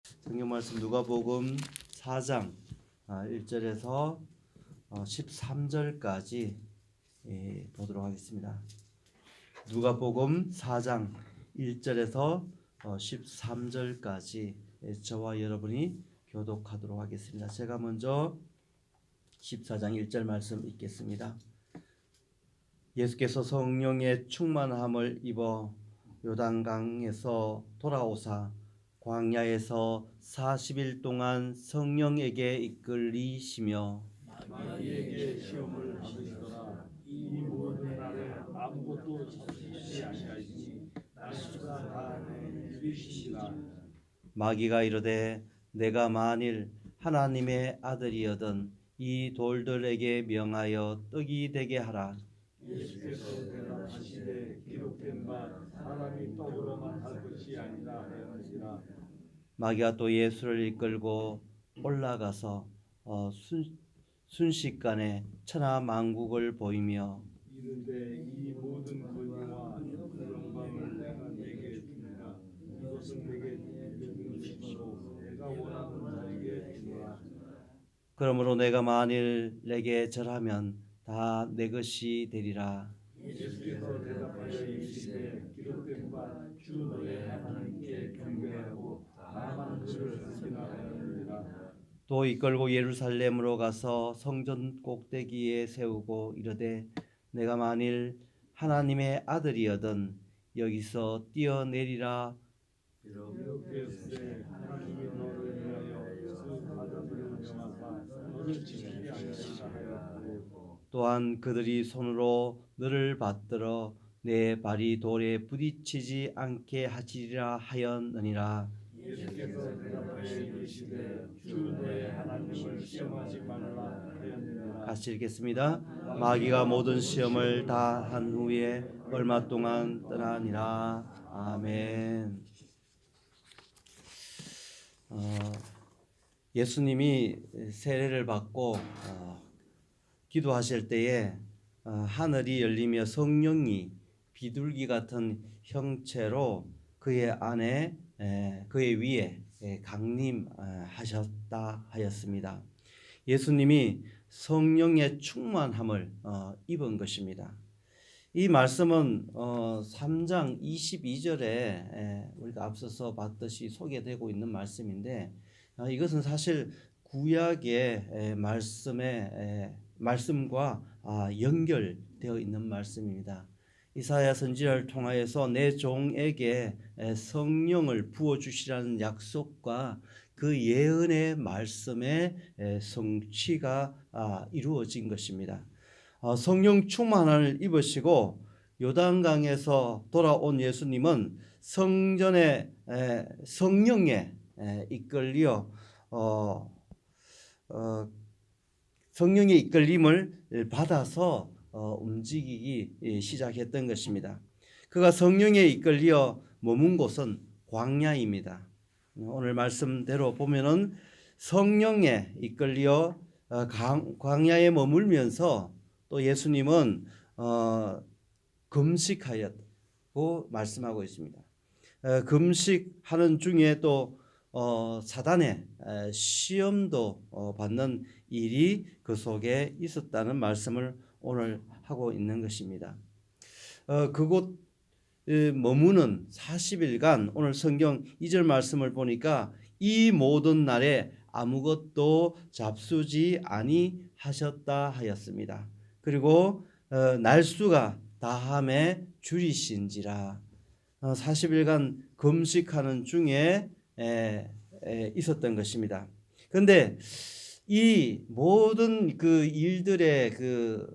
성경 말씀 누가복음 4장 1절에서 13절까지 보도록 하겠습니다. 누가복음 4장 1절에서 13절까지 저와 여러분이 교독하도록 하겠습니다. 제가 먼저 14장 1절 말씀 읽겠습니다. 예수께서 성령의 충만함을 입어 요단강에서 돌아오사 광야에서 40일 동안 성령에게 이끌리시며 마귀에게 시험을 받으시더라. 이 모든 날에 아무것도 잡수시지 아니하시니 날수가 다하니 이르시니라. 마귀가 이르되 내가 만일 하나님의 아들이여든 이 돌들에게 명하여 떡이 되게 하라. 예수께서 대답하시되 기록된 바 사람이 떡으로만 살 것이 아니라 하였느니라. 마귀가 또 예수를 이끌고 올라가서 순식간에 천하 만국을 보이며 이르되 이 모든 권위와 영광을 내가 내게 주노라. 이것은 내게 믿는 것으로 내가 원하는 자에게 주노라. 그러므로 내가 만일 내게 절하면 다 내 것이 되리라. 예수께서 대답하여 이르시되 기록된 바 주 너의 하나님께 경배하고 다만 그를 섬기라 하였느니라. 또 이끌고 예루살렘으로 가서 성전 꼭대기에 세우고 이르되 내가 만일 하나님의 아들이여든 여기서 뛰어내리라. 기록되었으되 하나님이 너를 위하여 그 바다들을 명하사 너를 지키게 하시라 하였고 또한 그들이 손으로 너를 받들어 내 발이 돌에 부딪히지 않게 하시리라 하였느니라. 예수께서 대답하여 이르시되 주 너의 하나님을 시험하지 말라 하였느니라. 같이 읽겠습니다. 마귀가 모든 시험을 다 한 후에 얼마 동안 떠나니라. 아멘. 예수님이 세례를 받고 기도하실 때에 하늘이 열리며 성령이 비둘기 같은 형체로 그의 안에 그의 위에 강림하셨다 하였습니다. 예수님이 성령의 충만함을 입은 것입니다. 이 말씀은 3장 22절에 우리가 앞서서 봤듯이 소개되고 있는 말씀인데 이것은 사실 구약의 말씀과 연결되어 있는 말씀입니다. 이사야 선지자를 통하여서 내 종에게 성령을 부어주시라는 약속과 그 예언의 말씀의 성취가 이루어진 것입니다. 성령 충만함을 입으시고 요단강에서 돌아온 예수님은 성전의 성령에 이끌려 성령의 이끌림을 받아서 움직이기 시작했던 것입니다. 그가 성령에 이끌려 머문 곳은 광야입니다. 오늘 말씀대로 보면은 성령에 이끌려 광야에 머물면서 또 예수님은 금식하였고 말씀하고 있습니다. 금식하는 중에 또 사단의 시험도 받는 일이 그 속에 있었다는 말씀을 오늘 하고 있는 것입니다. 그곳 머무는 40일간 오늘 성경 2절 말씀을 보니까 이 모든 날에 아무것도 잡수지 아니하셨다 하였습니다. 그리고 날수가 다함에 줄이신지라 40일간 금식하는 중에 있었던 것입니다. 그런데 이 모든 그 일들의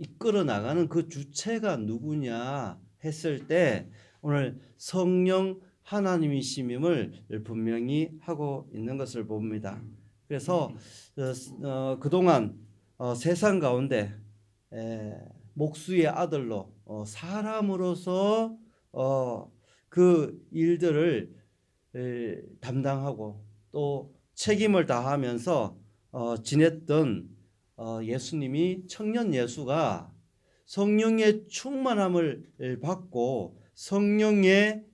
이끌어 나가는 그 주체가 누구냐 했을 때 오늘 성령 하나님이심을 분명히 하고 있는 것을 봅니다. 그래서 그동안 세상 가운데 목수의 아들로 사람으로서 그 일들을 담당하고 또 책임을 다하면서 지냈던 예수님이 청년 예수가 성령의 충만함을 받고 성령의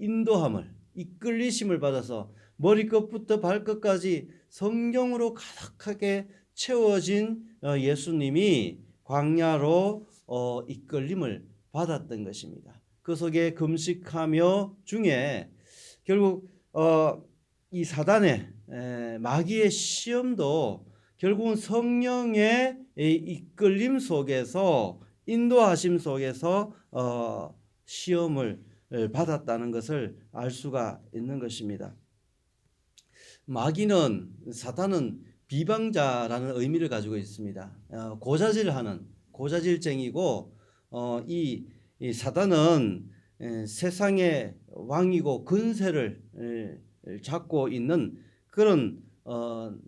인도함을 이끌리심을 받아서 머리끝부터 발끝까지 성령으로 가득하게 채워진 예수님이 광야로 이끌림을 받았던 것입니다. 그 속에 금식하며 중에 결국 이 사단의 마귀의 시험도 결국은 성령의 이끌림 속에서 인도하심 속에서 시험을 받았다는 것을 알 수가 있는 것입니다. 마귀는 사단은 비방자라는 의미를 가지고 있습니다. 고자질하는 고자질쟁이고 이 사단은 세상의 왕이고 근세를 잡고 있는 그런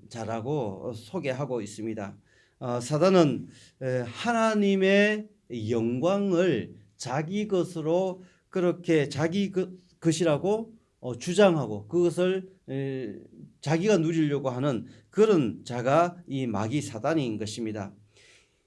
자라고 소개하고 있습니다. 사단은 하나님의 영광을 자기 것으로 그렇게 자기 것이라고 주장하고 그것을 자기가 누리려고 하는 그런 자가 이 마귀 사단인 것입니다.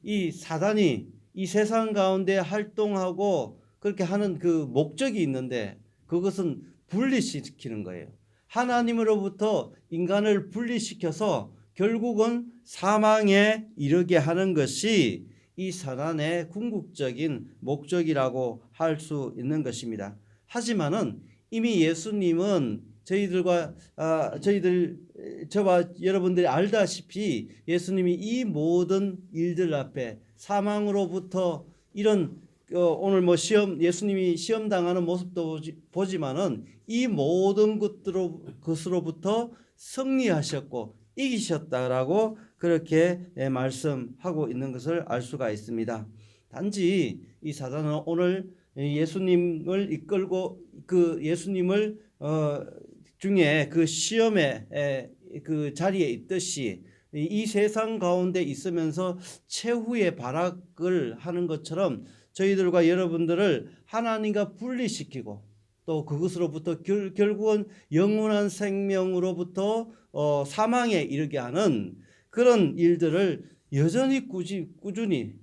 이 사단이 이 세상 가운데 활동하고 그렇게 하는 그 목적이 있는데 그것은 분리시키는 거예요. 하나님으로부터 인간을 분리시켜서 결국은 사망에 이르게 하는 것이 이 사단의 궁극적인 목적이라고 할 수 있는 것입니다. 하지만은 이미 예수님은 저와 여러분들이 알다시피 예수님이 이 모든 일들 앞에 사망으로부터 이런 오늘 뭐 예수님이 시험 당하는 모습도 보지만은 이 모든 것으로부터 승리하셨고 이기셨다라고 그렇게 말씀하고 있는 것을 알 수가 있습니다. 단지 이 사단은 오늘 예수님을 이끌고 그 예수님을 중에 그 시험의 그 자리에 있듯이 이 세상 가운데 있으면서 최후의 발악을 하는 것처럼 저희들과 여러분들을 하나님과 분리시키고 또 그것으로부터 결국은 영원한 생명으로부터 사망에 이르게 하는 그런 일들을 여전히 꾸준히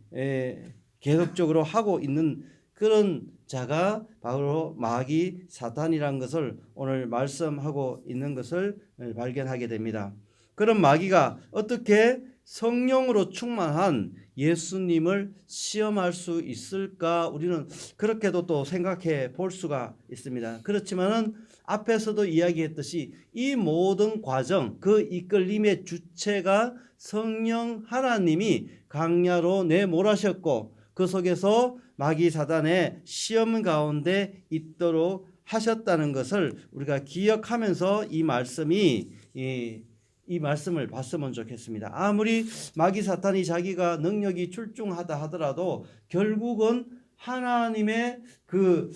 계속적으로 하고 있는 그런 자가 바로 마귀 사탄이라는 것을 오늘 말씀하고 있는 것을 발견하게 됩니다. 그런 마귀가 어떻게 성령으로 충만한 예수님을 시험할 수 있을까? 우리는 그렇게도 또 생각해 볼 수가 있습니다. 그렇지만은 앞에서도 이야기했듯이 이 모든 과정, 그 이끌림의 주체가 성령 하나님이 광야로 내몰아셨고 그 속에서 마귀 사단의 시험 가운데 있도록 하셨다는 것을 우리가 기억하면서 이 말씀을 봤으면 좋겠습니다. 아무리 마귀 사탄이 자기가 능력이 출중하다 하더라도 결국은 하나님의 그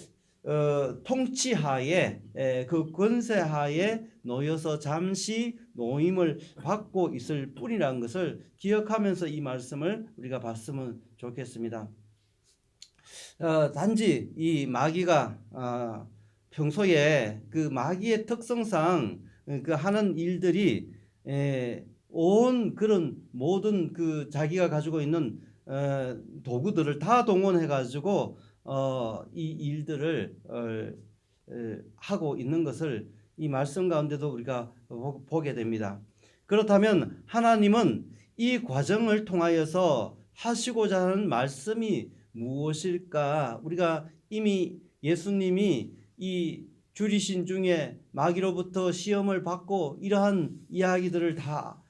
통치하에 그 권세하에 놓여서 잠시 노임을 받고 있을 뿐이라는 것을 기억하면서 이 말씀을 우리가 봤으면 좋겠습니다. 단지 이 마귀가 평소에 그 마귀의 특성상 그 하는 일들이 온 그런 모든 그 자기가 가지고 있는 도구들을 다 동원해 가지고 이 일들을 하고 있는 것을 이 말씀 가운데도 우리가 보게 됩니다. 그렇다면 하나님은 이 과정을 통하여서 하시고자 하는 말씀이 무엇일까? 우리가 이미 예수님이 이 줄이신 중에 마귀로부터 시험을 받고 이러한 이야기들을 다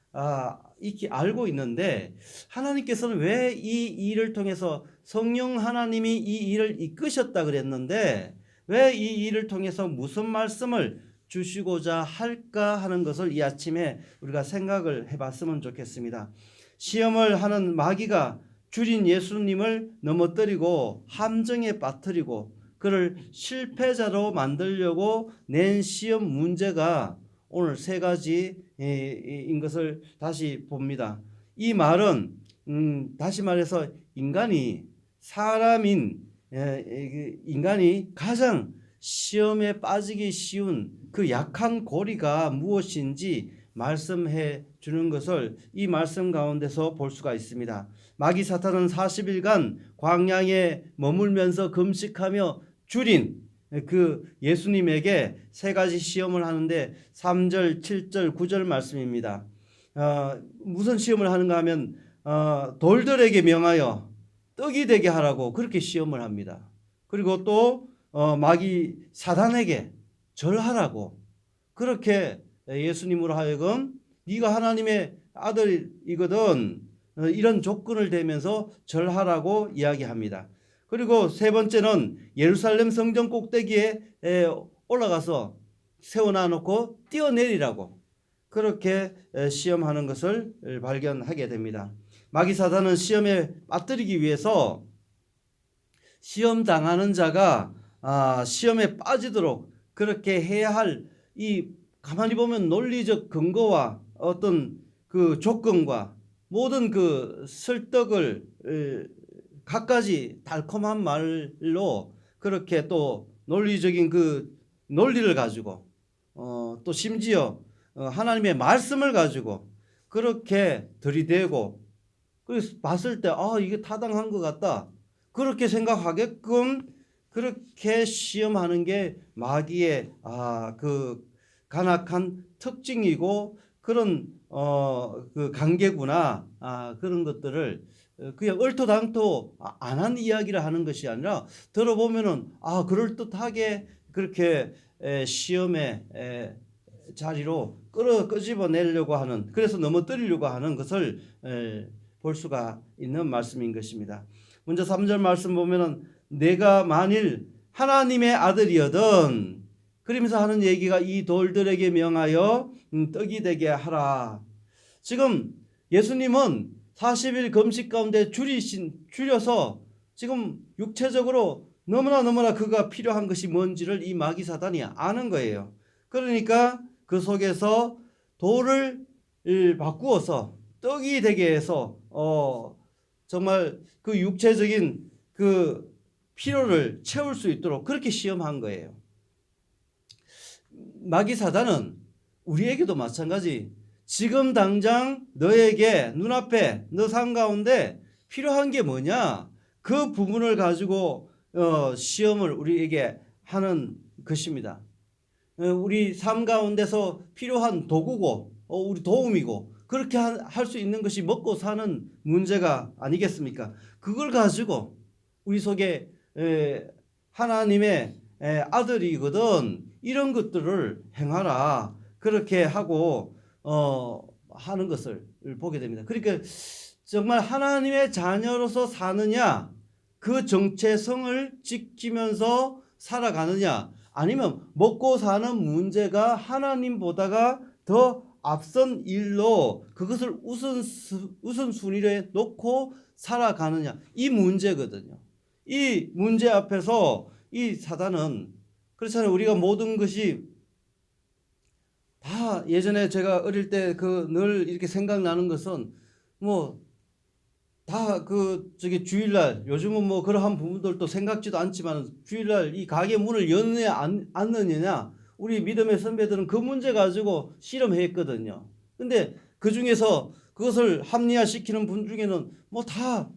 익히 알고 있는데 하나님께서는 왜 이 일을 통해서 성령 하나님이 이 일을 이끄셨다 그랬는데 왜 이 일을 통해서 무슨 말씀을 주시고자 할까 하는 것을 이 아침에 우리가 생각을 해봤으면 좋겠습니다. 시험을 하는 마귀가 줄인 예수님을 넘어뜨리고 함정에 빠뜨리고 그를 실패자로 만들려고 낸 시험 문제가 오늘 세 가지인 것을 다시 봅니다. 이 말은 다시 말해서 인간이 가장 시험에 빠지기 쉬운 그 약한 고리가 무엇인지 말씀해 주는 것을 이 말씀 가운데서 볼 수가 있습니다. 마귀 사탄은 40일간 광야에 머물면서 금식하며 줄인 그 예수님에게 세 가지 시험을 하는데 3절, 7절, 9절 말씀입니다. 무슨 시험을 하는가 하면 돌들에게 명하여 떡이 되게 하라고 그렇게 시험을 합니다. 그리고 또 마귀 사단에게 절하라고 그렇게 예수님으로 하여금 네가 하나님의 아들이거든 이런 조건을 대면서 절하라고 이야기합니다. 그리고 세 번째는 예루살렘 성전 꼭대기에 올라가서 세워놔 놓고 뛰어내리라고 그렇게 시험하는 것을 발견하게 됩니다. 마귀 사단은 시험에 빠뜨리기 위해서 시험 당하는 자가 시험에 빠지도록 그렇게 해야 할 이 가만히 보면 논리적 근거와 어떤 그 조건과 모든 그 설득을 갖가지 달콤한 말로 그렇게 또 논리적인 그 논리를 가지고 또 심지어 하나님의 말씀을 가지고 그렇게 들이대고 그래서 봤을 때 이게 타당한 것 같다 그렇게 생각하게끔 그렇게 시험하는 게 마귀의 그 간악한 특징이고 그런 그 관계구나 그런 것들을 그냥 얼토당토 안 한 이야기를 하는 것이 아니라 들어보면은 그럴듯하게 그렇게 시험의 자리로 끄집어내려고 하는 그래서 넘어뜨리려고 하는 것을 볼 수가 있는 말씀인 것입니다. 먼저 3절 말씀 보면은 내가 만일 하나님의 아들이거든 그러면서 하는 얘기가 이 돌들에게 명하여 떡이 되게 하라. 지금 예수님은 40일 금식 가운데 줄여서 지금 육체적으로 너무나 그가 필요한 것이 뭔지를 이 마귀 사단이 아는 거예요. 그러니까 그 속에서 돌을 바꾸어서 떡이 되게 해서 정말 그 육체적인 그 필요를 채울 수 있도록 그렇게 시험한 거예요. 마귀 사단은 우리에게도 마찬가지 지금 당장 너에게 눈앞에 너 삶 가운데 필요한 게 뭐냐 그 부분을 가지고 시험을 우리에게 하는 것입니다. 우리 삶 가운데서 필요한 도구고 우리 도움이고 그렇게 할 수 있는 것이 먹고 사는 문제가 아니겠습니까? 그걸 가지고 우리 속에 하나님의 아들이거든 이런 것들을 행하라 그렇게 하고 하는 것을 보게 됩니다. 그러니까 정말 하나님의 자녀로서 사느냐 그 정체성을 지키면서 살아가느냐 아니면 먹고 사는 문제가 하나님보다가 더 앞선 일로 그것을 우선순위에 놓고 살아가느냐 이 문제거든요. 이 문제 앞에서 이 사단은 그렇잖아요. 우리가 모든 것이 다 예전에 제가 어릴 때 그 늘 이렇게 생각나는 것은 뭐 다 저기 주일날 요즘은 뭐 그러한 부분들도 생각지도 않지만 주일날 이 가게 문을 여느냐 안 여느냐 우리 믿음의 선배들은 그 문제 가지고 실험했거든요. 근데 그 중에서 그것을 합리화시키는 분 중에는 뭐 다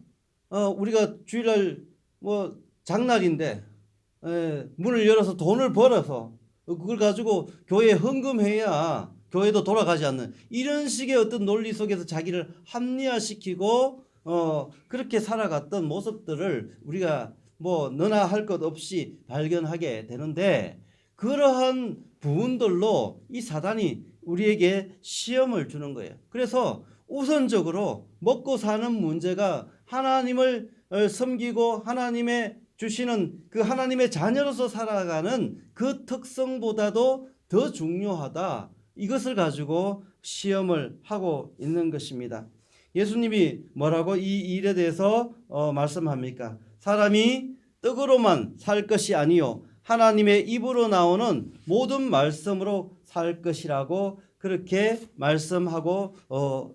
우리가 주일날 뭐 장날인데 문을 열어서 돈을 벌어서 그걸 가지고 교회에 헌금해야 교회도 돌아가지 않는 이런 식의 어떤 논리 속에서 자기를 합리화시키고 그렇게 살아갔던 모습들을 우리가 뭐 너나 할 것 없이 발견하게 되는데 그러한 부분들로 이 사단이 우리에게 시험을 주는 거예요. 그래서 우선적으로 먹고 사는 문제가 하나님을 섬기고 하나님의 주시는 그 하나님의 자녀로서 살아가는 그 특성보다도 더 중요하다. 이것을 가지고 시험을 하고 있는 것입니다. 예수님이 뭐라고 이 일에 대해서 말씀합니까? 사람이 떡으로만 살 것이 아니요 하나님의 입으로 나오는 모든 말씀으로 살 것이라고 그렇게 말씀하고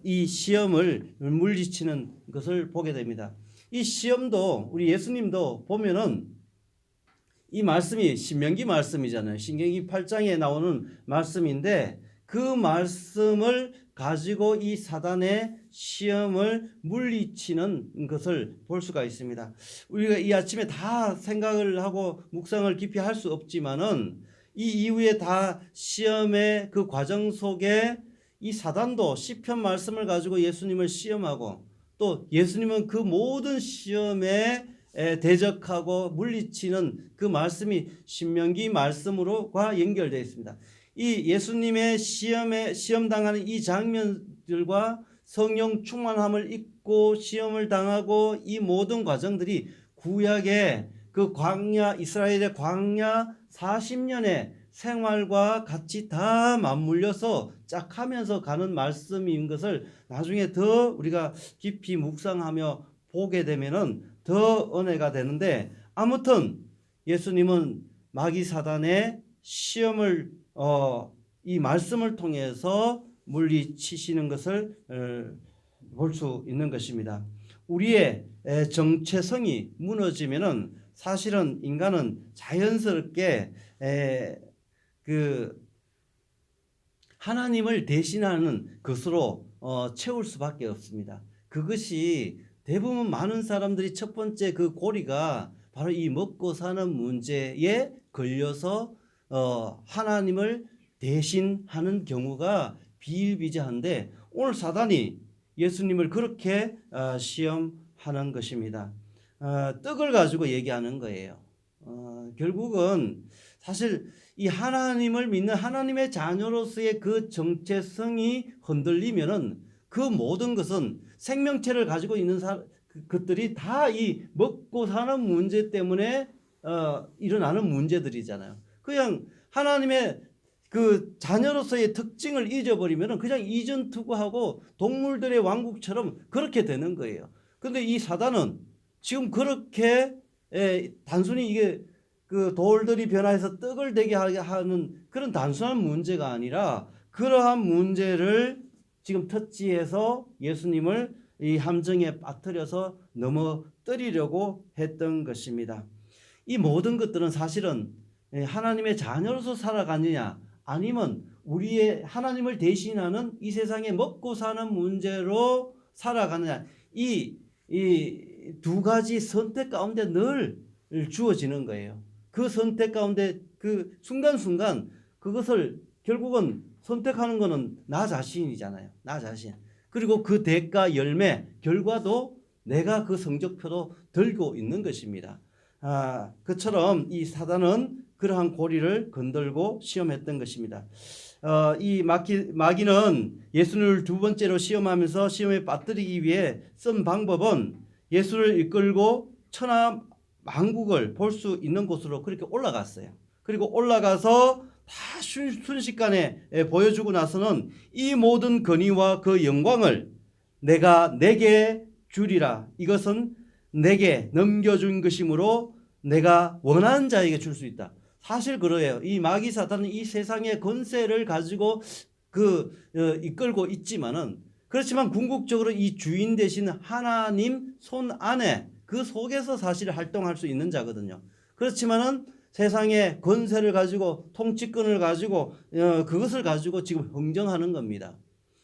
이 시험을 물리치는 것을 보게 됩니다. 이 시험도 우리 예수님도 보면은 이 말씀이 신명기 말씀이잖아요. 신명기 8장에 나오는 말씀인데 그 말씀을 가지고 이 사단의 시험을 물리치는 것을 볼 수가 있습니다. 우리가 이 아침에 다 생각을 하고 묵상을 깊이 할 수 없지만은 이 이후에 다 시험의 그 과정 속에 이 사단도 시편 말씀을 가지고 예수님을 시험하고 또 예수님은 그 모든 시험에 대적하고 물리치는 그 말씀이 신명기 말씀으로가 연결되어 있습니다. 이 예수님의 시험 당하는 이 장면들과 성령 충만함을 입고 시험을 당하고 이 모든 과정들이 구약의 그 광야 이스라엘의 광야 40년의 생활과 같이 다 맞물려서 짝하면서 가는 말씀인 것을 나중에 더 우리가 깊이 묵상하며 보게 되면은 더 은혜가 되는데, 아무튼 예수님은 마귀 사단의 시험을 이 말씀을 통해서 물리치시는 것을 볼 수 있는 것입니다. 우리의 정체성이 무너지면은 사실은 인간은 자연스럽게 그 하나님을 대신하는 것으로 채울 수밖에 없습니다. 그것이 대부분 많은 사람들이 첫 번째 그 고리가 바로 이 먹고 사는 문제에 걸려서 하나님을 대신하는 경우가 비일비재한데, 오늘 사단이 예수님을 그렇게 시험하는 것입니다. 떡을 가지고 얘기하는 거예요. 결국은 사실 이 하나님을 믿는 하나님의 자녀로서의 그 정체성이 흔들리면은 그 모든 것은 생명체를 가지고 있는 것들이 다 이 먹고 사는 문제 때문에 일어나는 문제들이잖아요. 그냥 하나님의 그 자녀로서의 특징을 잊어버리면은 그냥 이전투구하고 동물들의 왕국처럼 그렇게 되는 거예요. 근데 이 사단은 지금 그렇게 단순히 이게 그 돌들이 변화해서 떡을 되게 하는 그런 단순한 문제가 아니라, 그러한 문제를 지금 터치해서 예수님을 이 함정에 빠뜨려서 넘어뜨리려고 했던 것입니다. 이 모든 것들은 사실은 하나님의 자녀로서 살아가느냐 아니면 우리의 하나님을 대신하는 이 세상에 먹고 사는 문제로 살아가느냐, 이 두 가지 선택 가운데 늘 주어지는 거예요. 그 선택 가운데 그 순간순간 그것을 결국은 선택하는 것은 나 자신이잖아요. 나 자신. 그리고 그 대가 열매 결과도 내가 그 성적표도 들고 있는 것입니다. 그처럼 이 사단은 그러한 고리를 건들고 시험했던 것입니다. 이 마귀는 예수를 두 번째로 시험하면서 시험에 빠뜨리기 위해 쓴 방법은 예수를 이끌고 천하 만국을 볼 수 있는 곳으로 그렇게 올라갔어요. 그리고 올라가서 다 순식간에 보여주고 나서는 이 모든 권위와 그 영광을 내게 주리라. 이것은 내게 넘겨준 것이므로 내가 원하는 자에게 줄 수 있다. 사실 그래요. 이 마귀 사탄은 이 세상의 권세를 가지고 이끌고 있지만은, 그렇지만 궁극적으로 이 주인 되신 하나님 손 안에 그 속에서 사실 활동할 수 있는 자거든요. 그렇지만은 세상의 권세를 가지고 통치권을 가지고 그것을 가지고 지금 흥정하는 겁니다.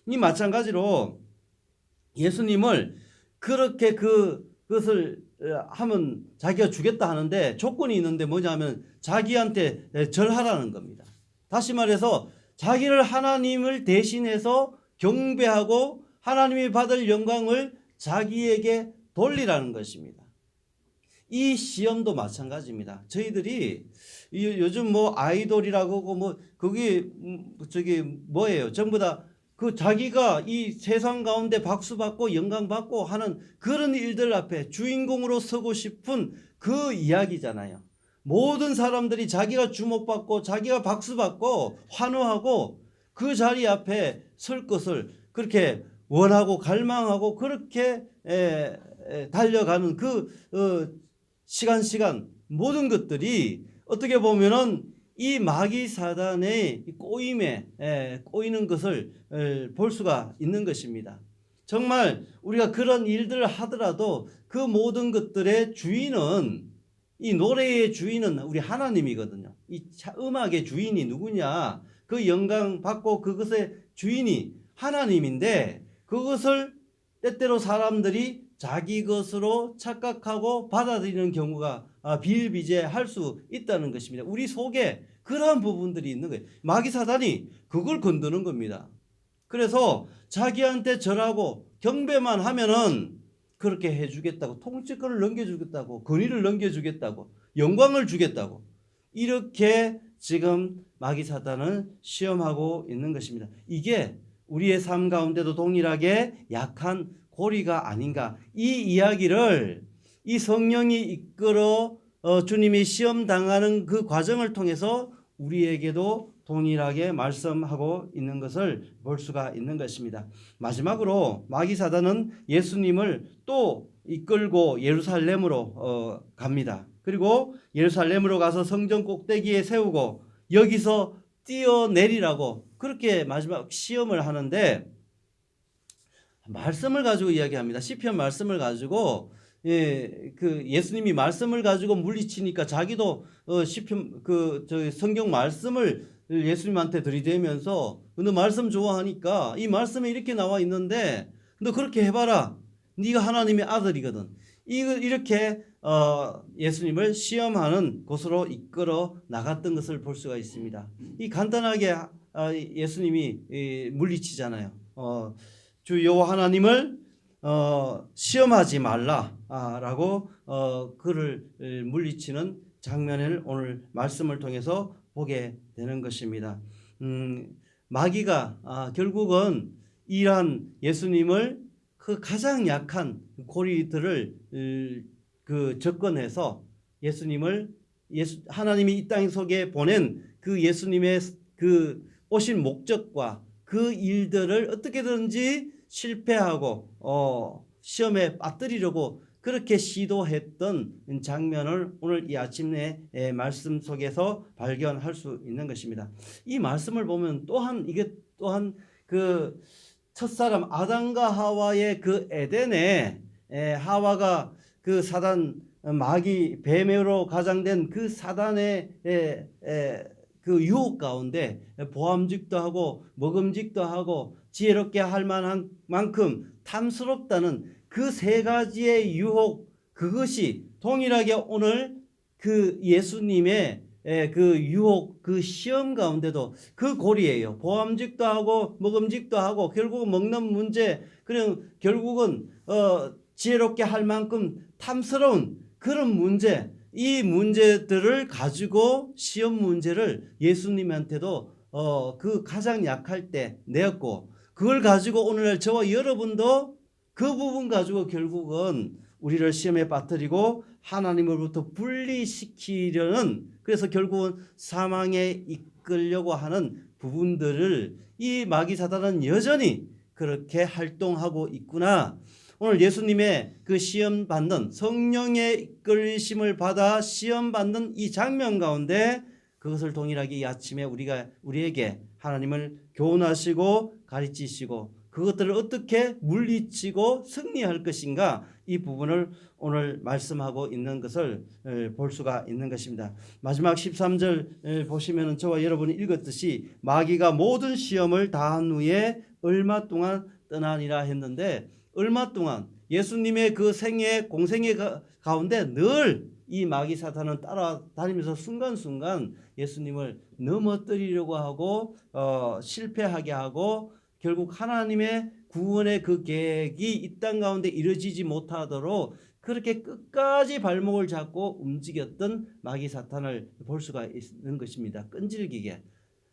이 마찬가지로 예수님을 그렇게 그것을 하면 자기가 주겠다 하는데 조건이 있는데 뭐냐면 자기한테 절하라는 겁니다. 다시 말해서 자기를 하나님을 대신해서 경배하고 하나님이 받을 영광을 자기에게 돌리라는 것입니다. 이 시험도 마찬가지입니다. 저희들이 요즘 뭐 아이돌이라고 하고 뭐 그게 저기 뭐예요? 전부 다 그 자기가 이 세상 가운데 박수 받고 영광 받고 하는 그런 일들 앞에 주인공으로 서고 싶은 그 이야기잖아요. 모든 사람들이 자기가 주목받고 자기가 박수 받고 환호하고 그 자리 앞에 설 것을 그렇게 원하고 갈망하고 그렇게 달려가는 그 시간 모든 것들이 어떻게 보면은 이 마귀 사단의 꼬임에 꼬이는 것을 볼 수가 있는 것입니다. 정말 우리가 그런 일들을 하더라도 그 모든 것들의 주인은, 이 노래의 주인은 우리 하나님이거든요. 이 음악의 주인이 누구냐? 그 영광 받고 그것의 주인이 하나님인데 그것을 때때로 사람들이 자기 것으로 착각하고 받아들이는 경우가 비일비재할 수 있다는 것입니다. 우리 속에 그러한 부분들이 있는 거예요. 마귀 사단이 그걸 건드는 겁니다. 그래서 자기한테 절하고 경배만 하면은 그렇게 해주겠다고, 통치권을 넘겨주겠다고, 권위를 넘겨주겠다고, 영광을 주겠다고, 이렇게 지금 마귀 사단을 시험하고 있는 것입니다. 이게 우리의 삶 가운데도 동일하게 약한 고리가 아닌가. 이 이야기를 이 성령이 이끌어 주님이 시험 당하는 그 과정을 통해서 우리에게도 동일하게 말씀하고 있는 것을 볼 수가 있는 것입니다. 마지막으로 마귀 사단은 예수님을 또 이끌고 예루살렘으로 갑니다. 그리고 예루살렘으로 가서 성전 꼭대기에 세우고 여기서 뛰어내리라고 그렇게 마지막 시험을 하는데, 말씀을 가지고 이야기합니다. 시편 말씀을 가지고 그 예수님이 말씀을 가지고 물리치니까 자기도 시편 저 성경 말씀을 예수님한테 들이대면서 너 말씀 좋아하니까 이 말씀에 이렇게 나와 있는데 너 그렇게 해봐라. 네가 하나님의 아들이거든. 이렇게 예수님을 시험하는 곳으로 이끌어 나갔던 것을 볼 수가 있습니다. 이 간단하게 예수님이 물리치잖아요. 주 여호와 하나님을 시험하지 말라라고 그를 물리치는 장면을 오늘 말씀을 통해서 보게 되는 것입니다. 마귀가 결국은 이러한 예수님을 그 가장 약한 고리들을 접근해서 예수님을 하나님이 이 땅 속에 보낸 그 예수님의 그 오신 목적과 그 일들을 어떻게든지 실패하고 시험에 빠뜨리려고 그렇게 시도했던 장면을 오늘 이 아침에 말씀 속에서 발견할 수 있는 것입니다. 이 말씀을 보면 이게 또한 그 첫사람 아담과 하와의 그 에덴에 하와가 그 사단 마귀 뱀으로 가장된 그 사단의 그 유혹 가운데 보암직도 하고 먹음직도 하고 지혜롭게 할 만한 만큼 탐스럽다는 그 세 가지의 유혹, 그것이 동일하게 오늘 그 예수님의 그 유혹, 그 시험 가운데도 그 고리예요. 보암직도 하고 먹음직도 하고 결국은 먹는 문제, 그냥 결국은 지혜롭게 할 만큼 탐스러운 그런 문제, 이 문제들을 가지고 시험 문제를 예수님한테도 그 가장 약할 때 내었고, 그걸 가지고 오늘날 저와 여러분도 그 부분 가지고 결국은 우리를 시험에 빠뜨리고 하나님으로부터 분리시키려는, 그래서 결국은 사망에 이끌려고 하는 부분들을 이 마귀 사단은 여전히 그렇게 활동하고 있구나. 오늘 예수님의 그 시험 받는 성령의 이끌심을 받아 시험 받는 이 장면 가운데 그것을 동일하게 이 아침에 우리에게 하나님을 교훈하시고 가르치시고 그것들을 어떻게 물리치고 승리할 것인가, 이 부분을 오늘 말씀하고 있는 것을 볼 수가 있는 것입니다. 마지막 13절 보시면 저와 여러분이 읽었듯이 마귀가 모든 시험을 다한 후에 얼마 동안 떠나니라 했는데, 얼마 동안 예수님의 그 공생의 가운데 늘 이 마귀 사탄은 따라다니면서 순간순간 예수님을 넘어뜨리려고 하고 실패하게 하고 결국 하나님의 구원의 그 계획이 이 땅 가운데 이루어지지 못하도록 그렇게 끝까지 발목을 잡고 움직였던 마귀 사탄을 볼 수가 있는 것입니다. 끈질기게.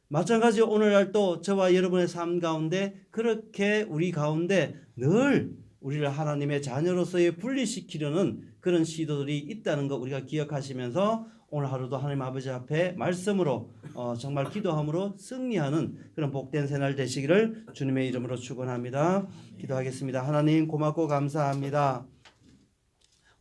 마찬가지로 오늘날 또 저와 여러분의 삶 가운데 그렇게 우리 가운데 늘 우리를 하나님의 자녀로서의 분리시키려는 그런 시도들이 있다는 거 우리가 기억하시면서 오늘 하루도 하나님 아버지 앞에 말씀으로 정말 기도함으로 승리하는 그런 복된 새날 되시기를 주님의 이름으로 축원합니다. 기도하겠습니다. 하나님 고맙고 감사합니다.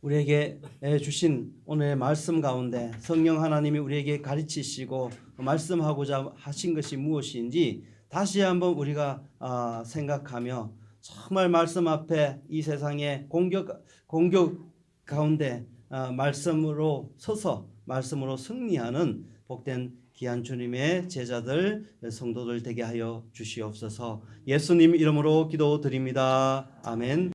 우리에게 주신 오늘의 말씀 가운데 성령 하나님이 우리에게 가르치시고 말씀하고자 하신 것이 무엇인지 다시 한번 우리가 생각하며 정말 말씀 앞에 이 세상의 공격 가운데 말씀으로 서서 말씀으로 승리하는 복된 귀한 주님의 제자들 성도들 되게 하여 주시옵소서. 예수님 이름으로 기도드립니다. 아멘.